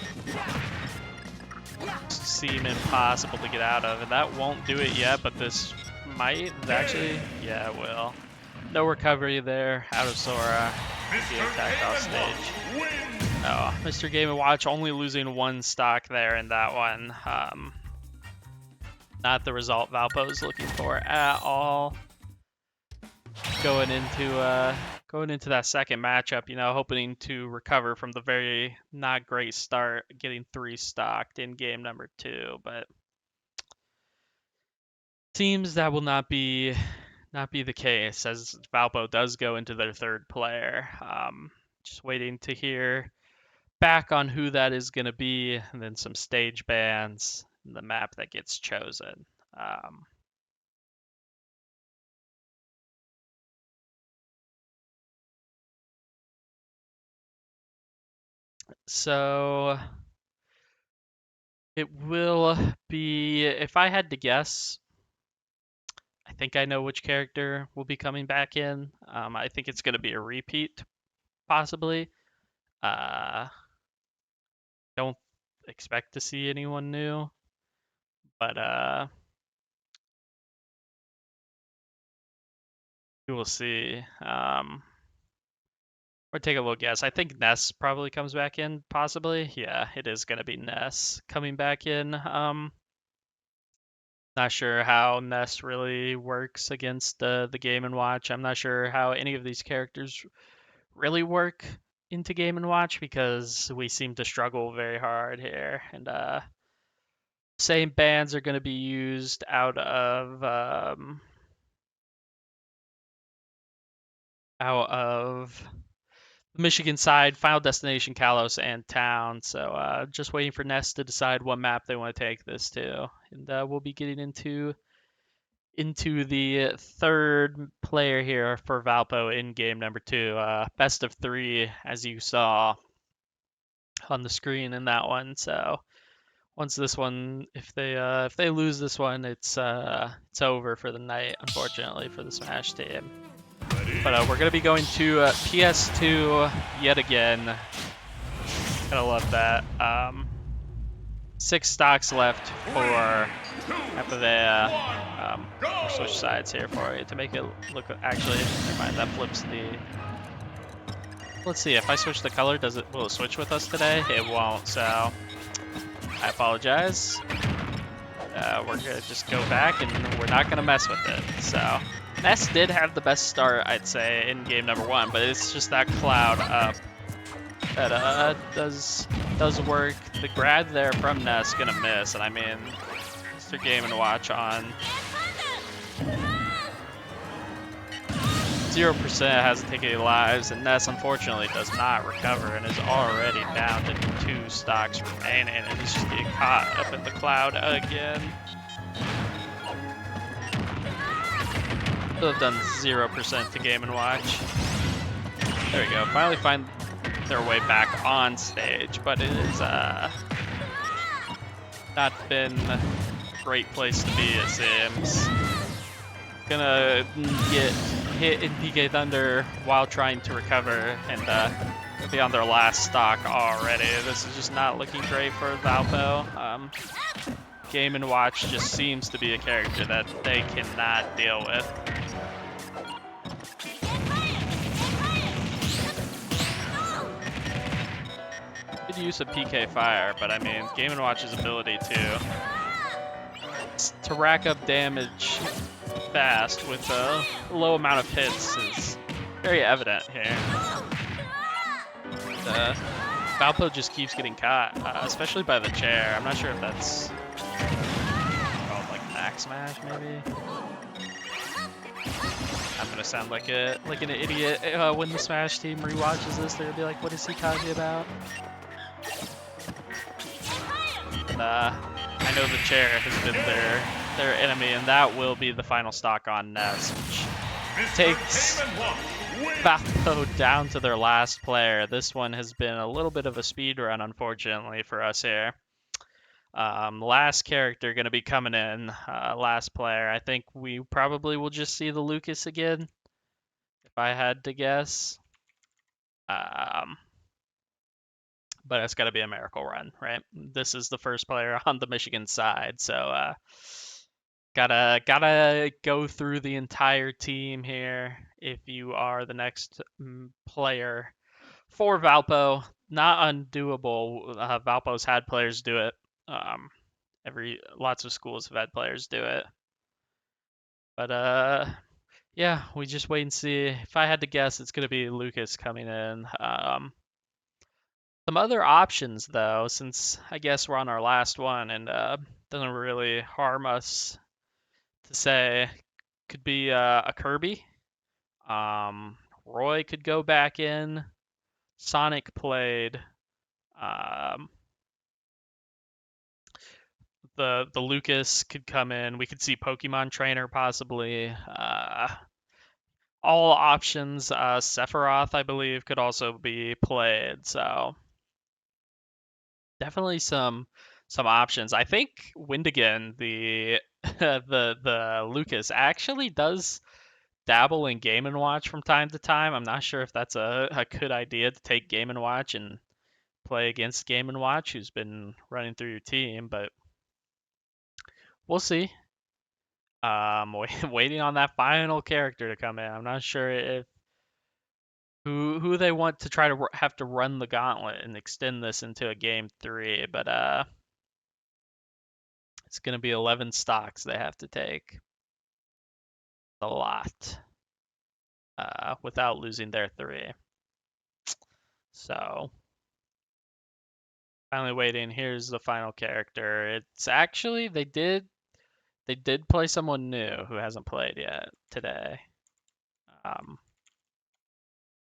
seem impossible to get out of, and that won't do it yet, but this might actually. Yeah, it will. No recovery there out of Sora. Be attacked off stage. Oh, Mr. Game & Watch only losing 1 stock there in that one. Not the result Valpo is looking for at all. Going into that second matchup, hoping to recover from the very not great start, getting 3 stocked in game number 2, but seems that will not be the case as Valpo does go into their 3rd player. Just waiting to hear back on who that is going to be, and then some stage bans, and the map that gets chosen. So it will be, if I had to guess, I think I know which character will be coming back in. I think it's going to be a repeat, possibly. Don't expect to see anyone new, but we will see. Or take a little guess. I think Ness probably comes back in, possibly. Yeah, it is gonna be Ness coming back in. Not sure how Ness really works against the Game and Watch. I'm not sure how any of these characters really work into Game and Watch because we seem to struggle very hard here. And same bands are going to be used out of the Michigan side, Final Destination, Kalos, and Town. So just waiting for Ness to decide what map they want to take this to, and we'll be getting into the third player here for Valpo in game number 2. Best of 3, as you saw on the screen in that one. So once this one, if they lose this one, it's over for the night, unfortunately for the Smash team. But we're gonna be going to PS2 yet again. Gotta love that. 6 stocks left for Apavea. We'll switch sides here for you to make it look. Actually, never mind. That flips the. Let's see. If I switch the color, will it switch with us today? It won't. So I apologize. We're gonna just go back and we're not gonna mess with it. So Ness did have the best start, I'd say, in game number 1, but it's just that cloud up that does work. The grad there from Ness gonna miss, and I mean, Mr. Game and Watch on 0% hasn't taken any lives, and Ness unfortunately does not recover and is already down to 2 stocks remaining, and he's just getting caught up in the cloud again. Could have done 0% to Game and Watch. There we go. Finally find their way back on stage, but it is not been a great place to be, it seems. Gonna get hit in PK Thunder while trying to recover, and be on their last stock already. This is just not looking great for Valpo. Game and Watch just seems to be a character that they cannot deal with. Good use of PK Fire, but I mean, Game & Watch's ability to rack up damage fast with a low amount of hits is very evident here. Valpo just keeps getting caught, especially by the chair. I'm not sure if that's called like Max Smash, maybe. I'm gonna sound like an idiot when the Smash team rewatches this. They're gonna be like, "What is he talking about?" I know the chair has been their enemy, and that will be the final stock on Ness, which takes Valpo down to their last player. This one has been a little bit of a speed run, unfortunately, for us here. Last character going to be coming in, last player. I think we probably will just see the Lucas again, if I had to guess. But it's got to be a miracle run, right? This is the first player on the Michigan side, so gotta go through the entire team here if you are the next player for Valpo. Not undoable. Valpo's had players do it. Lots of schools have had players do it, but yeah, we just wait and see. If I had to guess, it's gonna be Lucas coming in. Some other options, though, since I guess we're on our last one and doesn't really harm us to say, could be a Kirby. Roy could go back in. Sonic played. Um, the Lucas could come in. We could see Pokemon Trainer possibly. All options. Sephiroth, I believe, could also be played. So definitely some options. I think Windigan, the the Lucas, actually does dabble in Game and Watch from time to time. I'm not sure if that's a good idea to take Game and Watch and play against Game and Watch, who's been running through your team, but we'll see. Waiting on that final character to come in. I'm not sure if who they want to try to have to run the gauntlet and extend this into a game 3, but it's going to be 11 stocks they have to take. A lot. Without losing their 3. So, finally waiting. Here's the final character. It's actually they did play someone new who hasn't played yet today.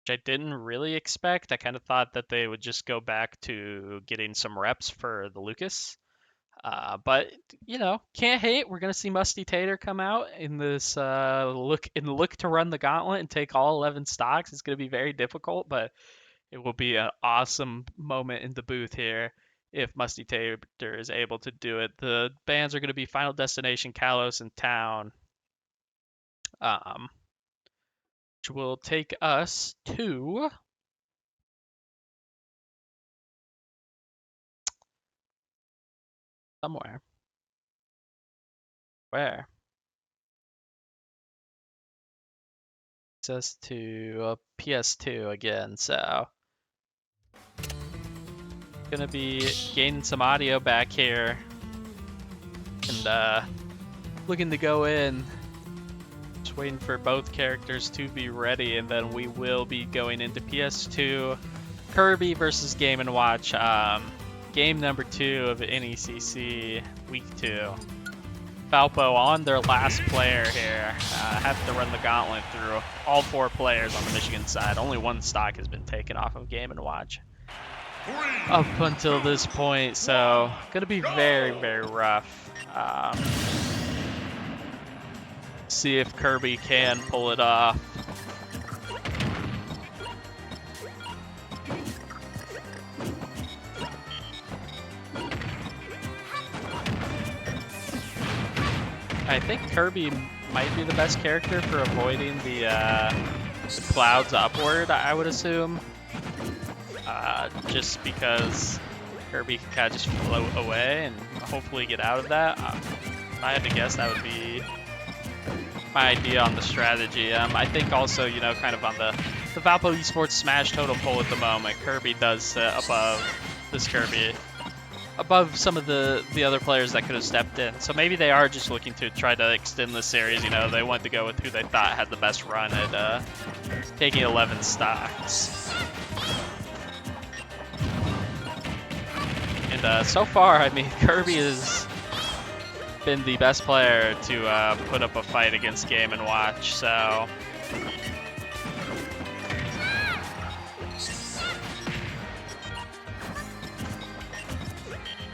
Which I didn't really expect. I kind of thought that they would just go back to getting some reps for the Lucas. But can't hate. We're gonna see Musty Tater come out in this look to run the gauntlet and take all 11 stocks. It's gonna be very difficult, but it will be an awesome moment in the booth here if Musty Tater is able to do it. The bands are gonna be Final Destination, Kalos, and Town, which will take us to somewhere. Where? Access to PS2 again, so gonna be gaining some audio back here and looking to go in. Just waiting for both characters to be ready, and then we will be going into PS2 Kirby versus Game & Watch, game number 2 of NECC week 2. Valpo on their last player here. Have to run the gauntlet through all 4 players on the Michigan side. Only 1 stock has been taken off of Game & Watch up until this point, so gonna be very, very rough. See if Kirby can pull it off. I think Kirby might be the best character for avoiding the clouds upward, I would assume. Just because Kirby can kind of just float away and hopefully get out of that. If I had to guess, that would be my idea on the strategy. I think also, kind of on the Valpo Esports Smash total poll at the moment, Kirby does sit above this Kirby. Above some of the other players that could have stepped in. So maybe they are just looking to try to extend the series. They want to go with who they thought had the best run at taking 11 stocks. And so far, I mean, Kirby has been the best player to put up a fight against Game & Watch, so...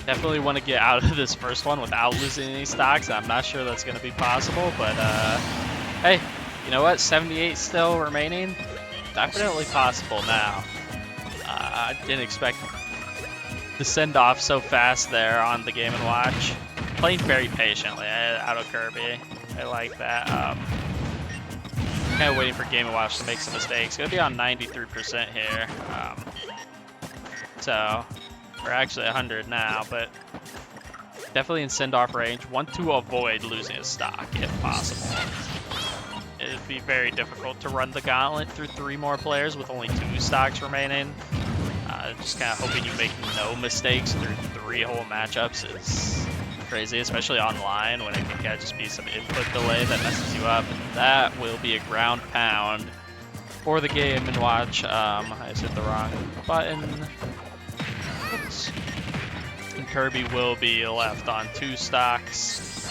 Definitely want to get out of this first one without losing any stocks. I'm not sure that's going to be possible, but hey, you know what? 78 still remaining. Definitely possible now. I didn't expect the send-off so fast there on the Game & Watch. Playing very patiently out of Kirby. I like that. Kind of waiting for Game & Watch to make some mistakes. Going to be on 93% here. So... We're actually 100 now, but definitely in send-off range. Want to avoid losing a stock if possible. It'd be very difficult to run the gauntlet through 3 more players with only 2 stocks remaining. Just kind of hoping you make no mistakes through 3 whole matchups is crazy, especially online when it can kind of just be some input delay that messes you up. And that will be a ground pound for the Game & Watch. I just hit the wrong button. And Kirby will be left on 2 stocks.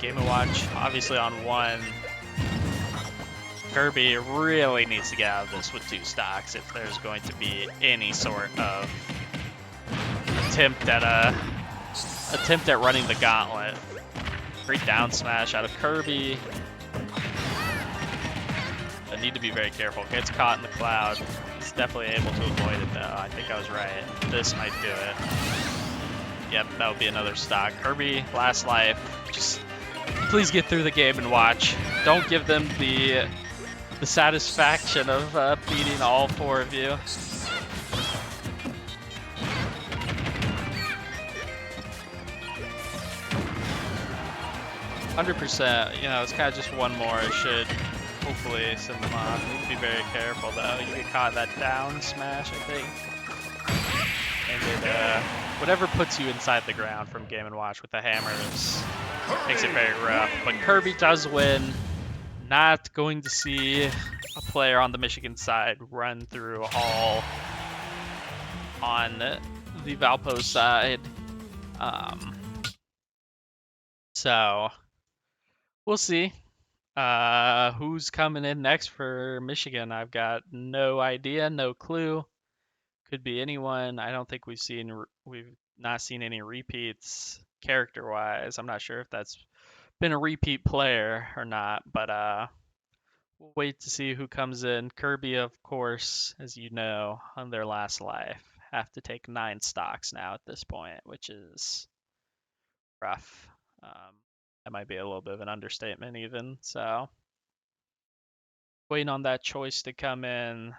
Game & Watch obviously on 1. Kirby really needs to get out of this with 2 stocks if there's going to be any sort of attempt at running the gauntlet. Great down smash out of Kirby. I need to be very careful. Gets caught in the cloud. He's definitely able to avoid it though. I think I was right. This might do it. Yep, that would be another stock. Kirby, last life. Just please get through the Game & Watch. Don't give them the satisfaction of beating all 4 of you. $100%. It's kind of just 1 more. It should hopefully send them off. You need to be very careful though. You get caught in that down smash, I think. And it, whatever puts you inside the ground from Game & Watch with the hammers makes it very rough. But Kirby does win. Not going to see a player on the Michigan side run through all on the Valpo side. So we'll see who's coming in next for Michigan. I've got no idea, no clue. Could be anyone. I don't think we've not seen any repeats character-wise. I'm not sure if that's been a repeat player or not, but we'll wait to see who comes in. Kirby, of course, as you know, on their last life, have to take 9 stocks now at this point, which is rough. That might be a little bit of an understatement even. So waiting on that choice to come in.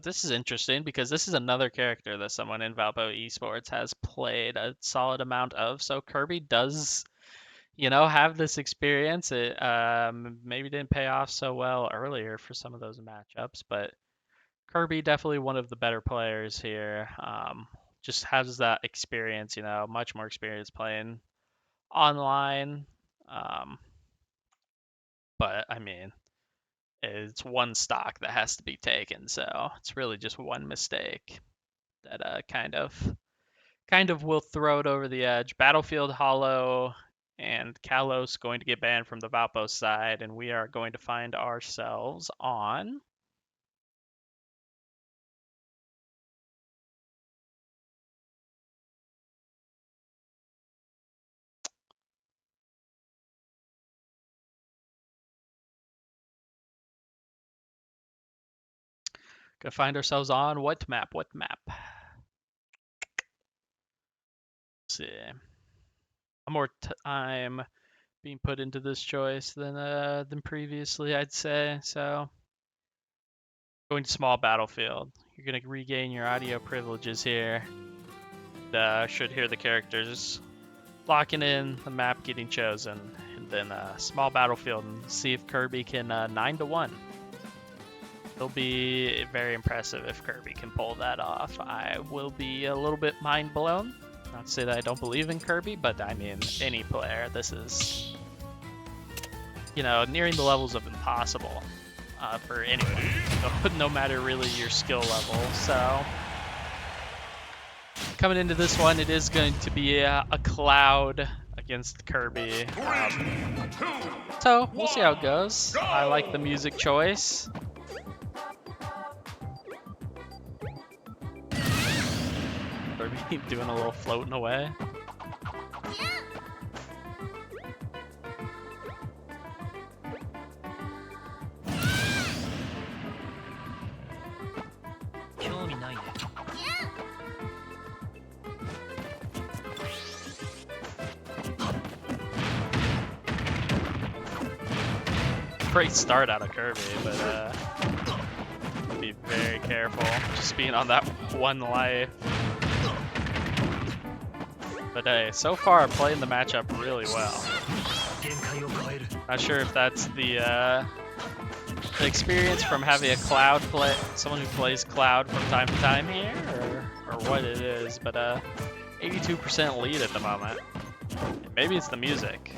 This is interesting because this is another character that someone in Valpo Esports has played a solid amount of. So Kirby does, have this experience. It maybe didn't pay off so well earlier for some of those matchups, but Kirby definitely one of the better players here. Just has that experience, much more experience playing online. But I mean, it's one stock that has to be taken, so it's really just one mistake that kind of will throw it over the edge. Battlefield Hollow and Kalos going to get banned from the Valpo side, and we are going to find ourselves on what map? What map? Let's see. More time being put into this choice than previously, I'd say. So going to small battlefield. You're gonna regain your audio privileges here. Should hear the characters locking in, the map getting chosen, and then small battlefield and see if Kirby can 9-1. It'll be very impressive if Kirby can pull that off. I will be a little bit mind blown. Not to say that I don't believe in Kirby, but I mean, any player, this is, nearing the levels of impossible for anyone, no matter really your skill level. So coming into this one, it is going to be a Cloud against Kirby. So we'll see how it goes. I like the music choice. Kirby doing a little floating away. Great start out of Kirby, but be very careful. Just being on that one life. But hey, so far playing the matchup really well. Not sure if that's the experience from having a Cloud play, someone who plays Cloud from time to time here, or what it is, but 82% lead at the moment. Maybe it's the music.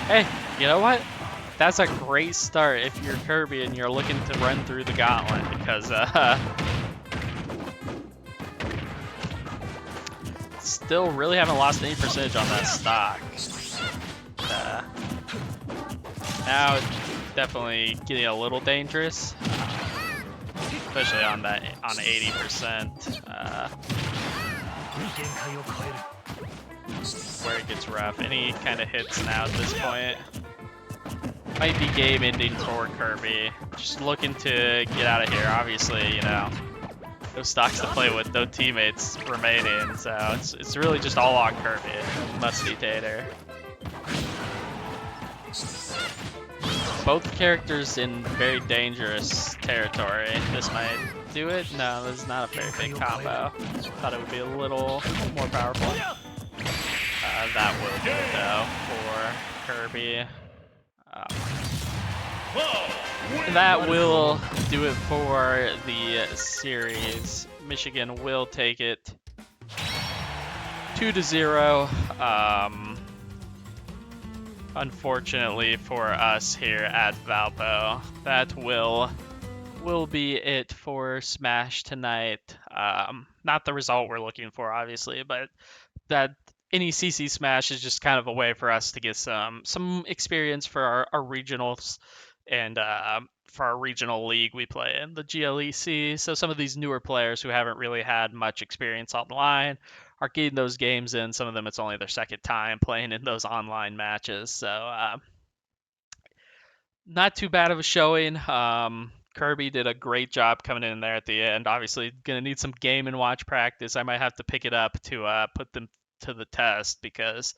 Hey, you know what? That's a great start if you're Kirby and you're looking to run through the gauntlet, because still really haven't lost any percentage on that stock. Now it's definitely getting a little dangerous, especially on 80%. Where it gets rough. Any kind of hits now at this point might be game ending for Kirby. Just looking to get out of here. Obviously, no stocks to play with, no teammates remaining, so it's really just all on Kirby. Musty Tater. Both characters in very dangerous territory. This might do it. No, this is not a very big combo. Thought it would be a little more powerful. that will do it though for Kirby. That will do it for the series. Michigan will take it 2-0. Unfortunately for us here at Valpo, that will be it for Smash tonight. Not the result we're looking for, obviously, but that NECC Smash is just kind of a way for us to get some experience for our regionals and for our regional league we play in, the GLEC. So some of these newer players who haven't really had much experience online are getting those games in. Some of them it's only their second time playing in those online matches. So not too bad of a showing. Kirby did a great job coming in there at the end. Obviously, gonna need some game and watch practice. I might have to pick it up to put them to the test because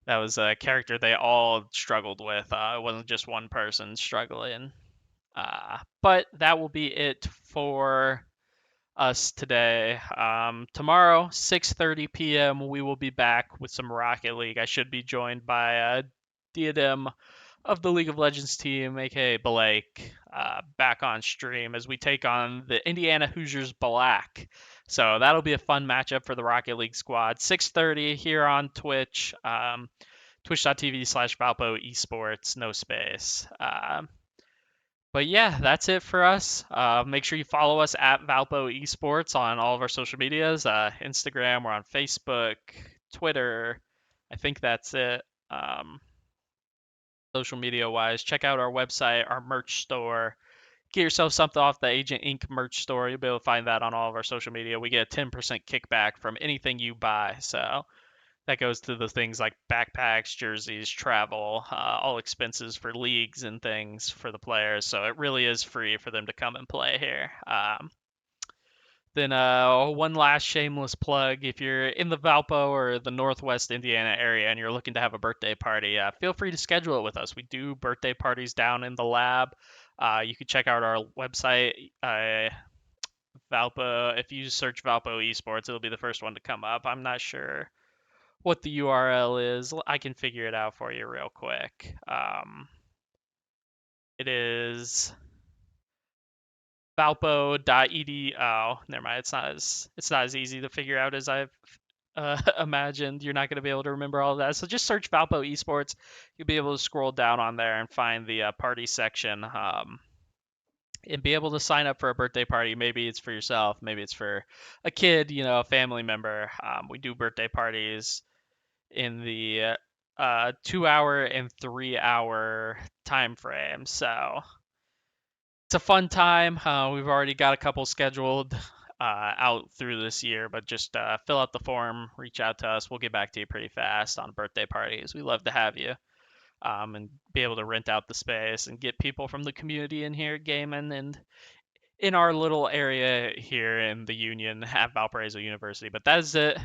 that was a character they all struggled with. It wasn't just one person struggling. But that will be it for us today. Tomorrow, 6:30 p.m., we will be back with some Rocket League. I should be joined by Diadem of the League of Legends team, aka Blake, back on stream as we take on the Indiana Hoosiers Black. So that'll be a fun matchup for the Rocket League squad. 6:30 here on Twitch, twitch.tv/Valpo Esports, no space. But yeah, that's it for us. Make sure you follow us at Valpo Esports on all of our social medias. Instagram, we're on Facebook, Twitter. I think that's it. Social media wise, check out our website, our merch store. Get yourself something off the Agent Inc. merch store. You'll be able to find that on all of our social media. We get a 10% kickback from anything you buy. So that goes to the things like backpacks, jerseys, travel, all expenses for leagues and things for the players. So it really is free for them to come and play here. Then one last shameless plug: if you're in the Valpo or the Northwest Indiana area and you're looking to have a birthday party, feel free to schedule it with us. We do birthday parties down in the lab. You can check out our website, Valpo. If you search Valpo Esports, it'll be the first one to come up. I'm not sure what the URL is. I can figure it out for you real quick. It is valpo.edu. Oh, never mind. It's not as easy to figure out as I've imagined. You're not going to be able to remember all of that. So just search Valpo Esports. You'll be able to scroll down on there and find the party section. And be able to sign up for a birthday party. Maybe it's for yourself. Maybe it's for a kid, a family member. We do birthday parties in the 2 hour and 3 hour time frame. So it's a fun time. We've already got a couple scheduled out through this year, but just fill out the form, reach out to us. We'll get back to you pretty fast on birthday parties. We love to have you and be able to rent out the space and get people from the community in here gaming and in our little area here in the Union at Valparaiso University. But that is it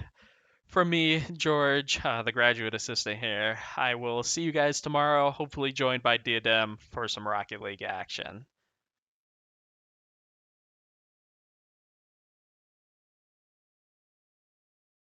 from me, George, the graduate assistant here. I will see you guys tomorrow, hopefully joined by Diadem for some Rocket League action.